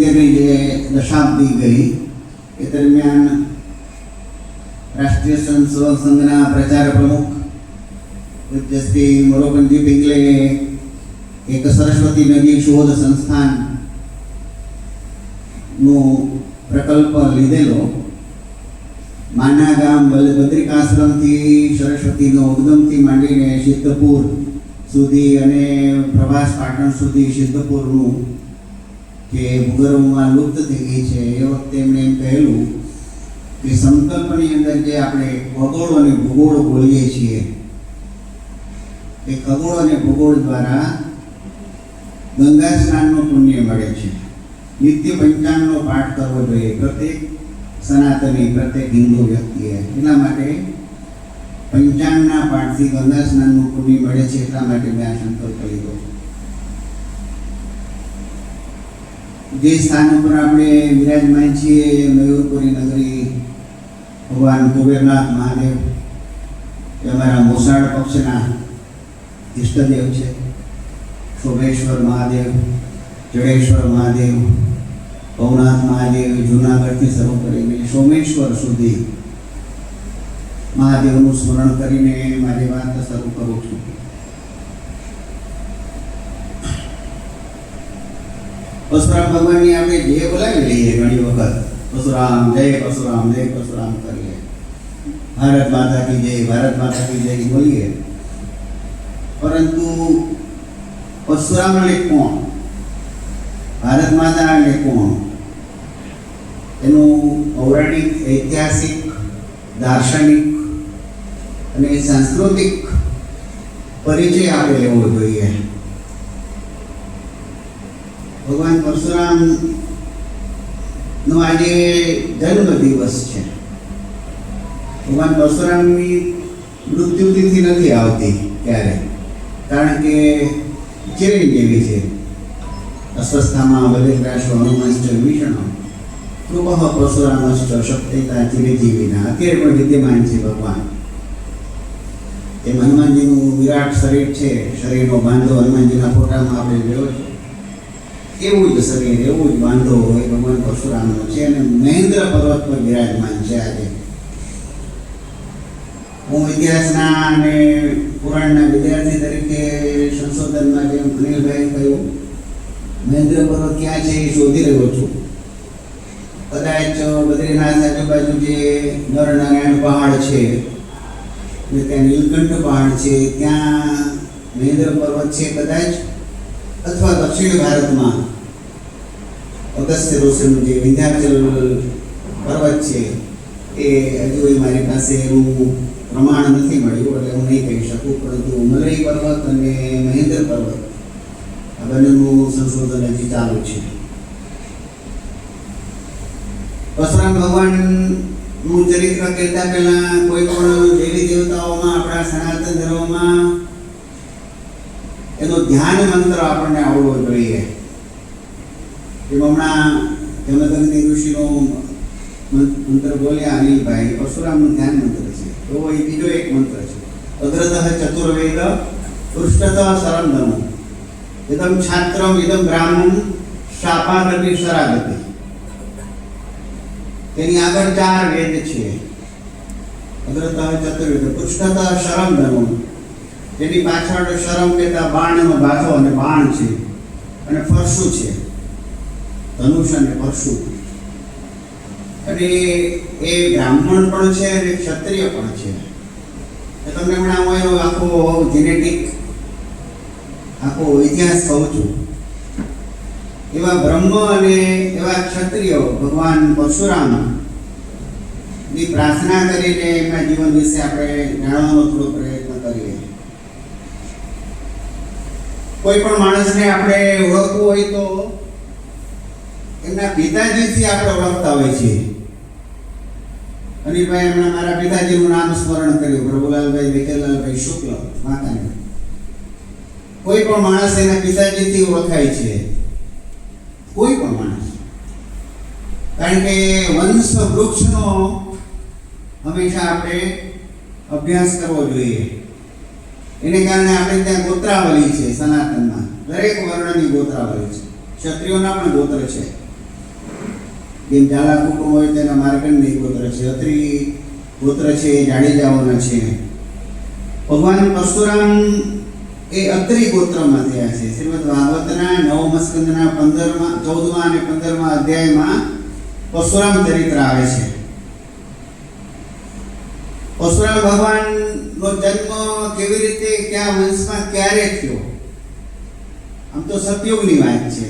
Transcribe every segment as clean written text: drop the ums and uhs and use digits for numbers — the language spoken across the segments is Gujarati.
1970ની જે દશાબ્દી ગઈ એ દરમિયાન રાષ્ટ્રીય સંઘના પ્રચાર પ્રમુખ પૂજ્ય શ્રી મોરોપંતજી પિંગલે એક સરસ્વતી નદી શોધ સંસ્થાનનો પ્રકલ્પ લીધેલો. માના ગામ બદ્રિકાશ્રમથી સરસ્વતીનો ઉદ્ગમથી માંડીને સિદ્ધપુર સુધી અને પ્રભાસ પાટણ સુધી સિદ્ધપુરનું જે ભૂગર્ભમાં લુપ્ત થઈ ગઈ છે એ વખતે એમણે એમ કહેલું કે સંકલ્પની અંદર જે આપણે ખગોળ અને ભૂગોળ બોલીએ છીએ એ ખગોળ અને ભૂગોળ દ્વારા ગંગા સ્નાનનું પુણ્ય મળે છે. નિત્ય પંચાંગનો પાઠ કરવો જોઈએ પ્રત્યેક સનાતની, પ્રત્યેક હિન્દુ વ્યક્તિએ. એટલા માટે પંચાંગના પાઠથી ગંગા સ્નાનનું પુણ્ય મળે છે. એટલા માટે મેં આ સંકલ્પ લીધો. જે સ્થાન ઉપર આપણે વિરાજમાન છીએ મયુરપુરી નગરી ભગવાન કુબેરનાથ મહાદેવ એ અમારા મોસાળ પક્ષના ઈષ્ટદેવ છે. સોમેશ્વર મહાદેવ, જડેશ્વર મહાદેવ, ભવનાથ મહાદેવ જૂનાગઢથી શરૂ કરીને સોમેશ્વર સુધી મહાદેવનું સ્મરણ કરીને મારી વાત શરૂ કરું છું. પરશુરામ ભગવાનની આપણે જય બોલાવી લઈએ ઘણી વખત, પરશુરામ જય પરશુરામ, જય પરશુરામ કરીએ. ભારત માતા કી જય, ભારત માતા કી જય બોલીએ. પરંતુ પરશુરામ એટલે કોણ? ભારત માતા એટલે કોણ? એનું પૌરાણિક, ઐતિહાસિક, દાર્શનિક અને સાંસ્કૃતિક પરિચય આપણે લેવો જોઈએ. ભગવાન પરશુરામનો આજે જન્મ દિવસ છે. ભગવાન પરશુરામની મૃત્યુતિથિ નથી આવતી ક્યારે, કારણ કે ચિરંજીવી છે. અસ્વસ્થામાં બલિગ્રાસો હનુમંશ્ચ વિષ્ણુ કૃપઃ પરશુરામશ્ચ શક્તિતા ચિરંજીવીના. અત્યારે પણ વિદ્યમાન છે ભગવાન. એમ હનુમાનજીનું વિરાટ શરીર છે, શરીરનો બાંધો હનુમાનજીના ફોટામાં આપણે જોયો છે. એવું જ શરીર, એવું જ બાંધો એ ભગવાન પરશુરામનો છે અને મહેન્દ્ર પર્વત પર વિરાજમાન છે. આજે હું ઇતિહાસના અને પુરાણના વિદ્યાર્થી તરીકે સંશોધનમાં જેમ અનિલભાઈ કહ્યું મહેન્દ્ર પર્વત ક્યાં છે એ શોધી રહ્યો છું. કદાચ બદ્રીનાથ આજુબાજુ જે નરનારાયણ પહાડ છે, ત્યાં નીલકંઠ પહાડ છે, ત્યાં મહેન્દ્ર પર્વત છે કદાચ. અથવા દક્ષિણ ભારતમાં અગસ્ત્ય ઋષિનું જે વિંધ્યાચલ પર્વત છે એ હજુ મારી પાસે એવું પ્રમાણ નથી મળ્યું એટલે હું નહીં કહી શકું. પરંતુ મલય પર્વત અને મહેન્દ્ર પર્વત આ બંનેનું સંશોધન હજી ચાલુ છે. પરશુરામ ભગવાનનું ચરિત્ર કહેતા પહેલા કોઈ પણ દેવી દેવતાઓમાં આપણા સનાતન ધર્મમાં એનો ધ્યાન મંત્ર આપણને આવડવો જોઈએ. એમ હમણાં જમદગ્નિ ઋષિનો મંત્ર બોલ્યા અનિલભાઈ, પરશુરામનું ધ્યાન મંત્ર છે. તો એ બીજો એક મંત્ર છે, અગ્રતઃ ચતુર્વેદ પૃષ્ઠતઃ શરણધનુ ઇદમ છાત્રમ ઇદમ બ્રાહ્મણ શાપાદપિ શરાગતિ. તેની આગળ 4 વેદ છે. અગ્રતઃ ચતુર્વેદ, પૃષ્ઠતઃ શરણધનુ, તેની પાછળ શરમ કહેતા બાણનો બાથો અને બાણ છે, અને ફરસુ છે, ધનુષ અને ફરસુ. અને એ બ્રાહ્મણ પણ છે અને ક્ષત્રિય પણ છે. તમને હમણાં હું એનો આખો જેનેટિક આખો ઇતિહાસ કહું છું. એવા બ્રહ્મ અને એવા ક્ષત્રિય ભગવાન પરશુરામની પ્રાર્થના કરીને એમના જીવન વિશે આપણે જાણવાનો થોડો પ્રયત્ન કરીએ. કોઈ પણ માણસને આપણે ઓળખવું હોય તો એમના પિતાજીથી આપણે ઓળખતા હોય છીએ. અનિલભાઈ એમણે મારા પિતાજીનું નામ સ્મરણ કર્યું, પ્રભુલાલભાઈ વિઠ્ઠલલાલભાઈ શુક્લ માતાને. કોઈ પણ માણસ એના પિતાજીથી ઓળખાય છે, કોઈ પણ માણસ. કારણ કે વંશ વૃક્ષનો હંમેશા આપણે અભ્યાસ કરવો જોઈએ. એને કારણે આપણે ત્યાં ગોત્રાવલી છે સનાતનમાં, દરેક વર્ણની ગોત્રાવલી છે. ક્ષત્રિયોના પણ ગોત્ર છે. જેમ ઝાલા કુટુંબ હોય તેના માર્કંડેય ગોત્ર છે, અત્રી ગોત્ર છે એ જાડેજાઓના છે. ભગવાન પરશુરામ એ અત્રી ગોત્રમાં થયા છે. શ્રીમદ ભાગવતના 9મ સ્કંદના 14મા અને 15મા અધ્યાયમાં પરશુરામ ચરિત્ર આવે છે. પરશુરામ ભગવાનનો જન્મ કેવી રીતે કયા વંશમાં ક્યારે થયો, આમ તો સતયુગની વાત છે.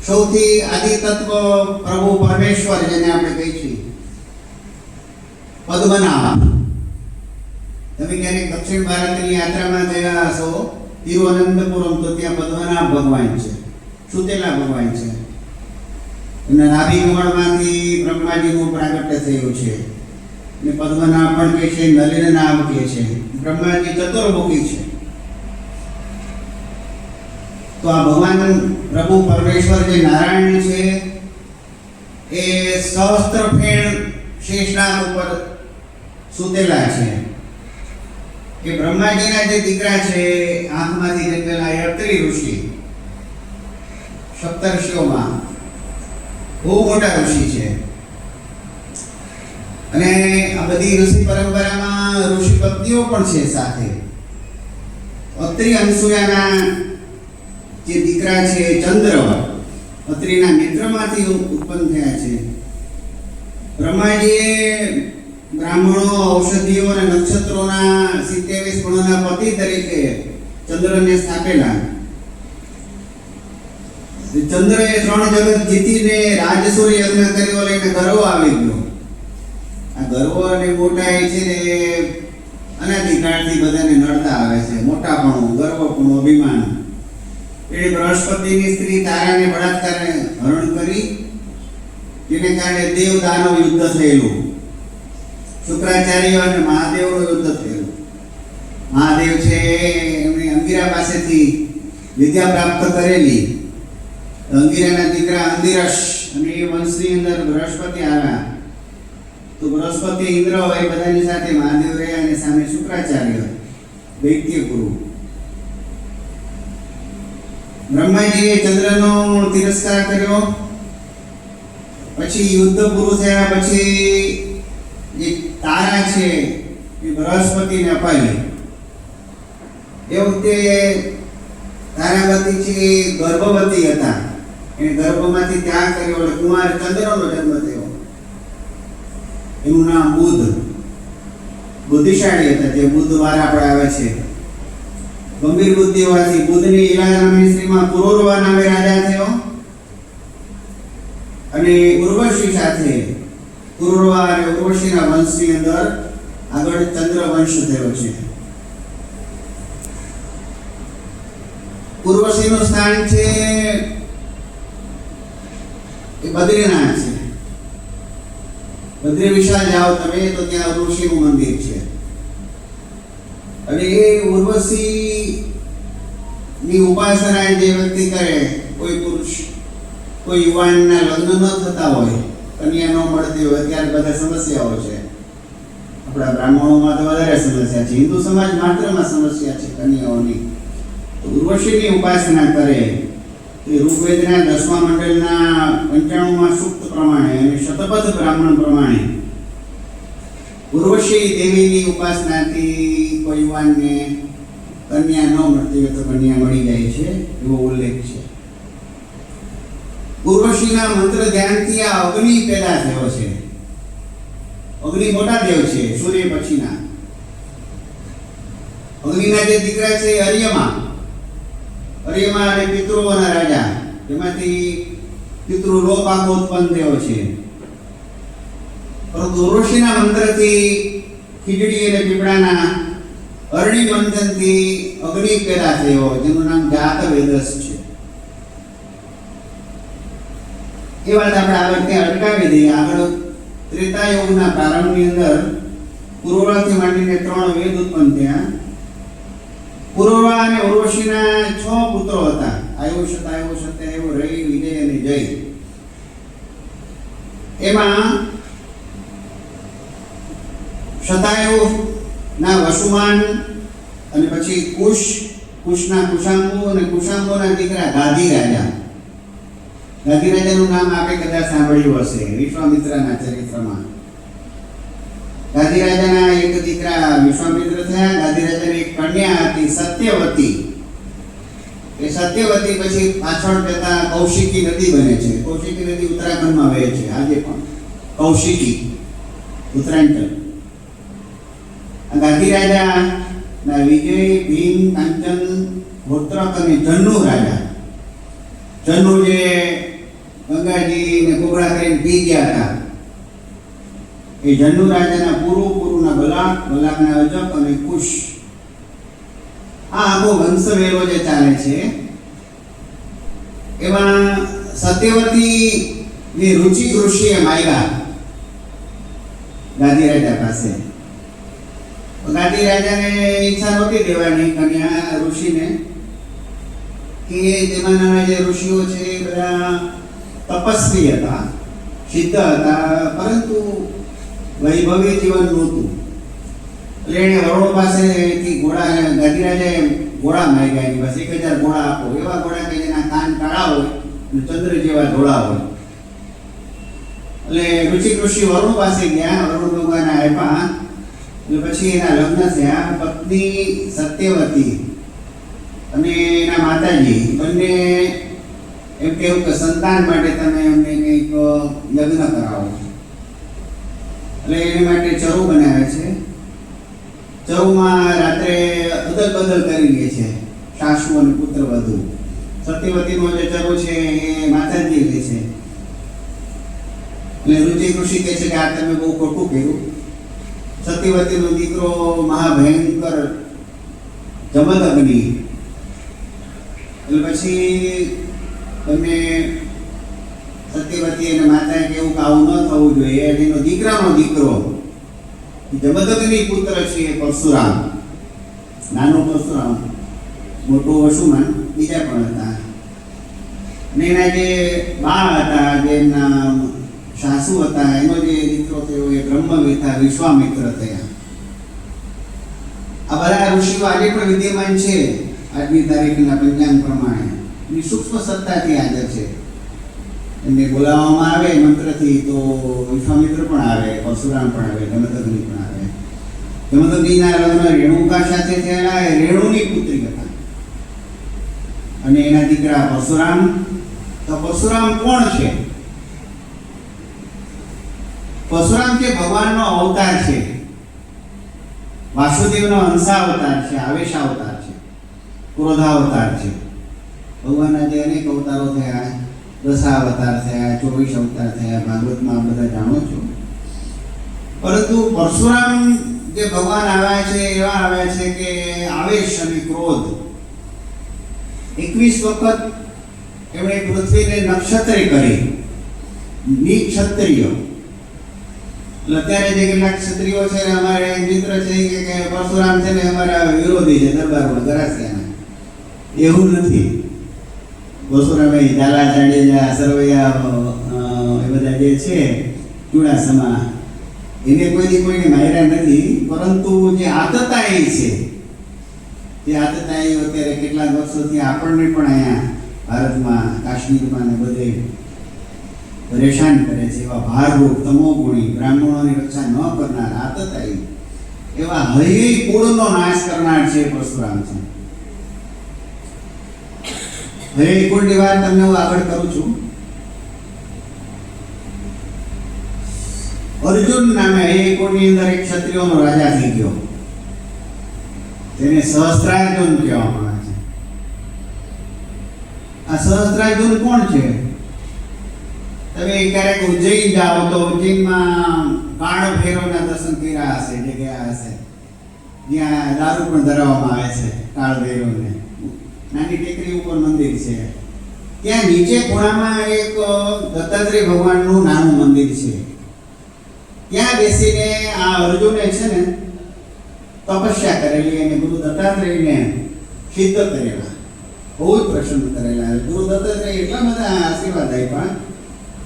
સૌથી આદિ તત્વ પ્રભુ પરમેશ્વર, જેને આપણે કહીએ છીએ પદ્મનાભ. તમે ક્યારેક દક્ષિણ ભારતની યાત્રામાં ગયા હશો, તિરુવનંતપુરમ, તો ત્યાં પદ્મનાભ ભગવાન છે, સુતેલા ભગવાન છે. એમના નાભી કમળમાંથી બ્રહ્માજીનું પ્રાગટ્ય થયું છે. અને પદ્મનાભ પણ કહે છે, નલિનનાભ કહે છે. બ્રહ્માજી ચતુર્મુખી છે. તો આ ભગવાન પ્રભુ પરમેશ્વર જે નારાયણ છે એ સહસ્ત્ર ફેણ શેષનાગ ઉપર સૂતેલા છે. એ બ્રહ્માજીના જે દીકરા છે, આંખમાંથી જન્મેલા અત્રિ ઋષિ, સપ્તર્ષિઓમાં બહુ મોટા ઋષિ છે. અને આ બધી ઋષિ પરંપરામાં ઋષિ પત્નીઓ પણ છે સાથે. અત્રિ અનસૂયાના જે દીકરા છે ચંદ્ર, અત્રિના મિત્રમાંથી ઉત્પન્ન થયા છે. બ્રહ્માજીએ બ્રાહ્મણો, ઔષધિઓ અને નક્ષત્રોના 27 ગુણોના પતિ તરીકે ચંદ્રને સ્થાપેલા. ચંદ્રએ 3 જગત જીતીને રાજસૂય યજ્ઞ કર્યો, લઈને ગર્વ આવી ગયો. આ ગર્વ અને મોટાઈ છે ને અનાદિકાળથી બધાને નડતા આવે છે. મોટાપણું, ગર્વપણું, અભિમાન. એ બૃહસ્પતિની સ્ત્રી તારાને બળાત્કારે હરણ કરી, તેને કારણે દેવ દાનવ યુદ્ધ થયેલું. શુક્રાચાર્ય અને મહાદેવનું યુદ્ધ થયેલું. મહાદેવ છે એમણે અંગિરા પાસેથી વિદ્યા પ્રાપ્ત કરેલી. અંગિરાના દીકરા અંગિરસ અને એ વંશની અંદર બૃહસ્પતિ આવ્યા. તો બૃહસ્પતિ, ઇન્દ્ર એ બધાની સાથે મહાદેવ રહ્યા, અને સામે શુક્રાચાર્ય, દૈત્ય ગુરુ. બ્રહ્માજીએ ચંદ્રનો તિરસ્કાર કર્યો. પછી યુદ્ધ પૂરું થયા પછી એક તારા છે એ બૃહસ્પતિને અપાઈ. એ વખતે તારાવતી છે ગર્ભવતી હતા. એને ગર્ભમાંથી ત્યાગ કર્યો એટલે કુમાર ચંદ્રનો જન્મ થયો. એનું નામ બુધ. બુદ્ધિશાળી હતા, જે બુદ્ધ વારા પણ આવે છે. ગંભીર બુદ્ધિ હોવાથી બુદ્ધની ઈલા નામની સ્ત્રીમાં પુરુરવા નામે રાજા થયો. અને ઉર્વશી સાથે પુરુરવા અને ઉર્વશીના વંશની અંદર આગળ ચંદ્ર વંશ થયો છે. ઉર્વશીનું સ્થાન છે એ બદ્રીનાથ છે. બદ્રી વિશાળ જાઓ તમે તો ત્યાં ઋષિનું મંદિર છે. અને એ ઉર્વશી ની ઉપાસના જે વ્યક્તિ કરે, કોઈ પુરુષ, કોઈ યુવાનના લગ્ન ન થતા હોય, કન્યા ન મળતી હોય, ત્યારે બધા સમસ્યાઓ છે. આપણા બ્રાહ્મણોમાં તો વધારે સમસ્યા છે. હિન્દુ સમાજ માત્રમાં સમસ્યા છે કન્યાઓની. તો ઉર્વશીની ઉપાસના કરે એ ઋગ્વેદના 10મા મંડળના 95મા સૂક્ત પ્રમાણે અને શતપથ બ્રાહ્મણ પ્રમાણે ઉર્વશી દેવીની ઉપાસનાથી કોઈ યુવાનને કન્યા ન મળતી હોય તો કન્યા મળી જાય છે, એવો ઉલ્લેખ છે. ઉર્વશીના મંત્ર ધ્યાનથી આ અગ્નિ પેદા થયો છે. અગ્નિ મોટા દેવ છે, સૂર્ય પછીના. અગ્નિના જે દીકરા છે અર્યમા, અર્યમા અને પિતૃઓના રાજા, એમાંથી પિતૃલોક આખો ઉત્પન્ન થયો છે. પરંતુ ઉર્વશીના મંત્રથી ખીજડી અને પીપળાના અરણી મંથનથી અગ્નિ પેદા થયો, જેનું નામ જાતવેદસ છે. એ વાત આપણે આગળ ત્યાં અટકાવી દઈએ. આગળ ત્રેતાયુગના પ્રારંભની અંદર પુરુરવાથી માંડીને 3 વેદ ઉત્પન્ન થયા. પુરુરવા અને ઉર્વશીના 6 પુત્રો હતા. આયુષ, સત્યયુગ, રવિ, વિજય અને જય. એમાં શતાયુ ના વસુમાન, અને પછી કુશના કુશાંબુ, અને કુશાંબુના દીકરા ગાધી રાજા. ગાંધીરાજાનું નામ આપે કદાચ સાંભળ્યું હશે વિશ્વામિત્રના ચરિત્રમાં. ગાંધીરાજાના એક દીકરા વિશ્વામિત્ર થયા. ગાંધીરાજાની એક કન્યા હતી સત્યવતી. એ સત્યવતી પછી પાછળ જતા કૌશિકી નદી બને છે. કૌશિકી નદી ઉત્તરાખંડમાં વહે છે આજે પણ. કૌશિકી ઉત્તરાંચલ. ગાંધીરાજાના વિજય, ભીમ, કાંચન, હોત્રક અને જન્નુ રાજા. જન્નુ જે ગંગાજી ને કોગળા કરીને પી ગયા હતા, એ જન્નુ રાજાના પુરુના બલાક, બલાકના અજક અને કુશ. આ આખો વંશવેલો જે ચાલે છે એમાં સત્યવતી ની રુચિ ઋષિએ માગ્યા ગાંધીરાજા પાસે. ગાંધીરાજાને ઈચ્છા નહોતી દેવાની કન્યા ઋષિને, કે જમાનાના જે ઋષિઓ છે એ બધા તપસ્વી હતા, સિદ્ધ હતા, પરંતુ વૈભવી જીવન નહોતું. એટલે એને વરુણો પાસેથી ઘોડા, ગાંધીરાજાએ ઘોડા માંગ્યા એની પાસે 1000 ઘોડા આપો. એવા ઘોડા કે જેના કાન કાળા હોય અને ચંદ્ર જેવા ધોળા હોય. એટલે ઋષિ વરુણ પાસે ગયા, વરુણ ભગવાન આપ્યા. એટલે પછી એના લગ્ન થયા. પત્ની સત્યવતી અને એના માતાજી બંને એમ કેવું કે સંતાન માટે તમે અમને કંઈક યજ્ઞ કરાવો. એટલે એની માટે ચરુ બનાવે છે. ચરુમાં રાત્રે અદલ બદલ કરી લે છે સાસુ અને પુત્ર વધુ. સત્યવતીનો જે ચરુ છે એ માતાજી લે છે. એટલે રુચિ ઋષિ કહે છે કે આ તમે બહુ ખોટું કર્યું. સત્યવતીનો દીકરો મહાભયંકર જમદગ્નિ. એટલે પછી તમે સત્યવતી અને માતાએ કેવું કે આવું ન થવું જોઈએ. એનો દીકરાનો દીકરો જમદગ્નિ પુત્ર છે પરશુરામ, નાનો પરશુરામ, મોટો વસુમાન, બીજા પણ હતા. અને એના જે બા હતા, જે એમના સાસુ હતા, એનો જે દીકરો થયો એ બ્રહ્મવિદ્યા વિશ્વામિત્ર થયા. આ બધા ઋષિઓ આજે પણ વિદ્યમાન છે. આજની તારીખના પંચાંગ પ્રમાણે એની સૂક્ષ્મ સત્તાથી હાજર છે. એમને બોલાવવામાં આવે મંત્રથી તો વિશ્વામિત્ર પણ આવે, પરશુરામ પણ આવે, જમદગ્નિ પણ આવે. જમદગ્નિના લગ્ન રેણુકા સાથે થયેલા. એ રેણુની પુત્રી હતા અને એના દીકરા પરશુરામ. તો પરશુરામ કોણ છે? પરશુરામ જે ભગવાનનો અવતાર છે, વાસુદેવનો અંશાવતાર છે, આવેશાવતાર છે, ક્રોધાવતાર છે. ભગવાનના જે અનેક અવતારો થયા, 10 અવતાર થયા, 24 અવતાર થયા, ભાગવતમાં બધા જાણો છો. પરંતુ પરશુરામ જે ભગવાન આવ્યા છે એવા આવ્યા છે કે આવેશ અને ક્રોધ. 21 વખત એમણે પૃથ્વીને નક્ષત્રી કરી, નિક્ષત્રિય. અત્યારે જે કેટલાક ક્ષત્રિયો છે ને અમારે મિત્ર છે કે પરશુરામ છે ને અમારા વિરોધી છે દરબારમાં, ગરાસિયાના. એવું નથી. પરશુરામે ઝાલા, જાડેજા, સરવૈયા એ બધા જે છે ચુડાસમા, એને કોઈને માર્યા નથી. પરંતુ જે આતતાઈ છે, જે આતતાઈ અત્યારે કેટલાક વર્ષોથી આપણને પણ અહીંયા ભારતમાં, કાશ્મીરમાં ને બધે પરેશાન કરે છે. એવા ભારરૂપ, તમોગુણી, બ્રાહ્મણોની રક્ષા ન કરનાર આતતાઈ, એવા હૈયે કુળનો નાશ કરનાર છે પરશુરામ છે. હૈયે કુળની વાત તમને હું આગળ કરું છું. અર્જુન નામે હૈયે કુળની અંદર એક ક્ષત્રિયોનો રાજા થઈ ગયો. તેને સહસ્ત્રાર્જુન કહેવામાં આવે છે. આ સહસ્ત્રાર્જુન કોણ છે? તમે ક્યારેક ઉજ્જૈન જાઓ તો ઉજ્જૈનમાં કાળ ભૈરવના દર્શન કર્યા હશે, જે ગયા હશે, જ્યાં દારૂ પણ ધરાવવામાં આવે છે. કાળ ભૈરવને નાની ટેકરી ઉપર મંદિર છે. ત્યાં નીચે ખૂણામાં એક દત્તાત્રેય ભગવાનનું નાનું મંદિર છે. ત્યાં બેસીને આ અર્જુને છે ને તપસ્યા કરેલી અને ગુરુ દત્તાત્રેયને સિદ્ધ કરેલા, બહુ જ પ્રસન્ન કરેલા. ગુરુ દત્તાત્રેય એટલા બધા આશીર્વાદ આપ્યા,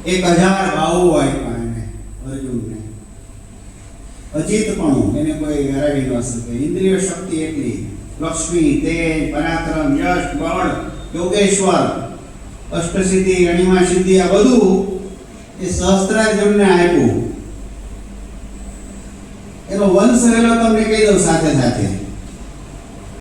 1000 બાહુ આપ્યા એને અર્જુનને. અજીતપણું એને કોઈ હરાવી ન શકે. ઇન્દ્રિય શક્તિ એટલી, લક્ષ્મી, તેજ, પરાક્રમ, યશ, બળ, યોગેશ્વર, અષ્ટસિદ્ધિ, અણિમા સિદ્ધિ, આ બધું એ સહસ્ત્રાર્જુનને આપ્યું. એનો વંશ રહેલો તમને કહી દઉં સાથે સાથે.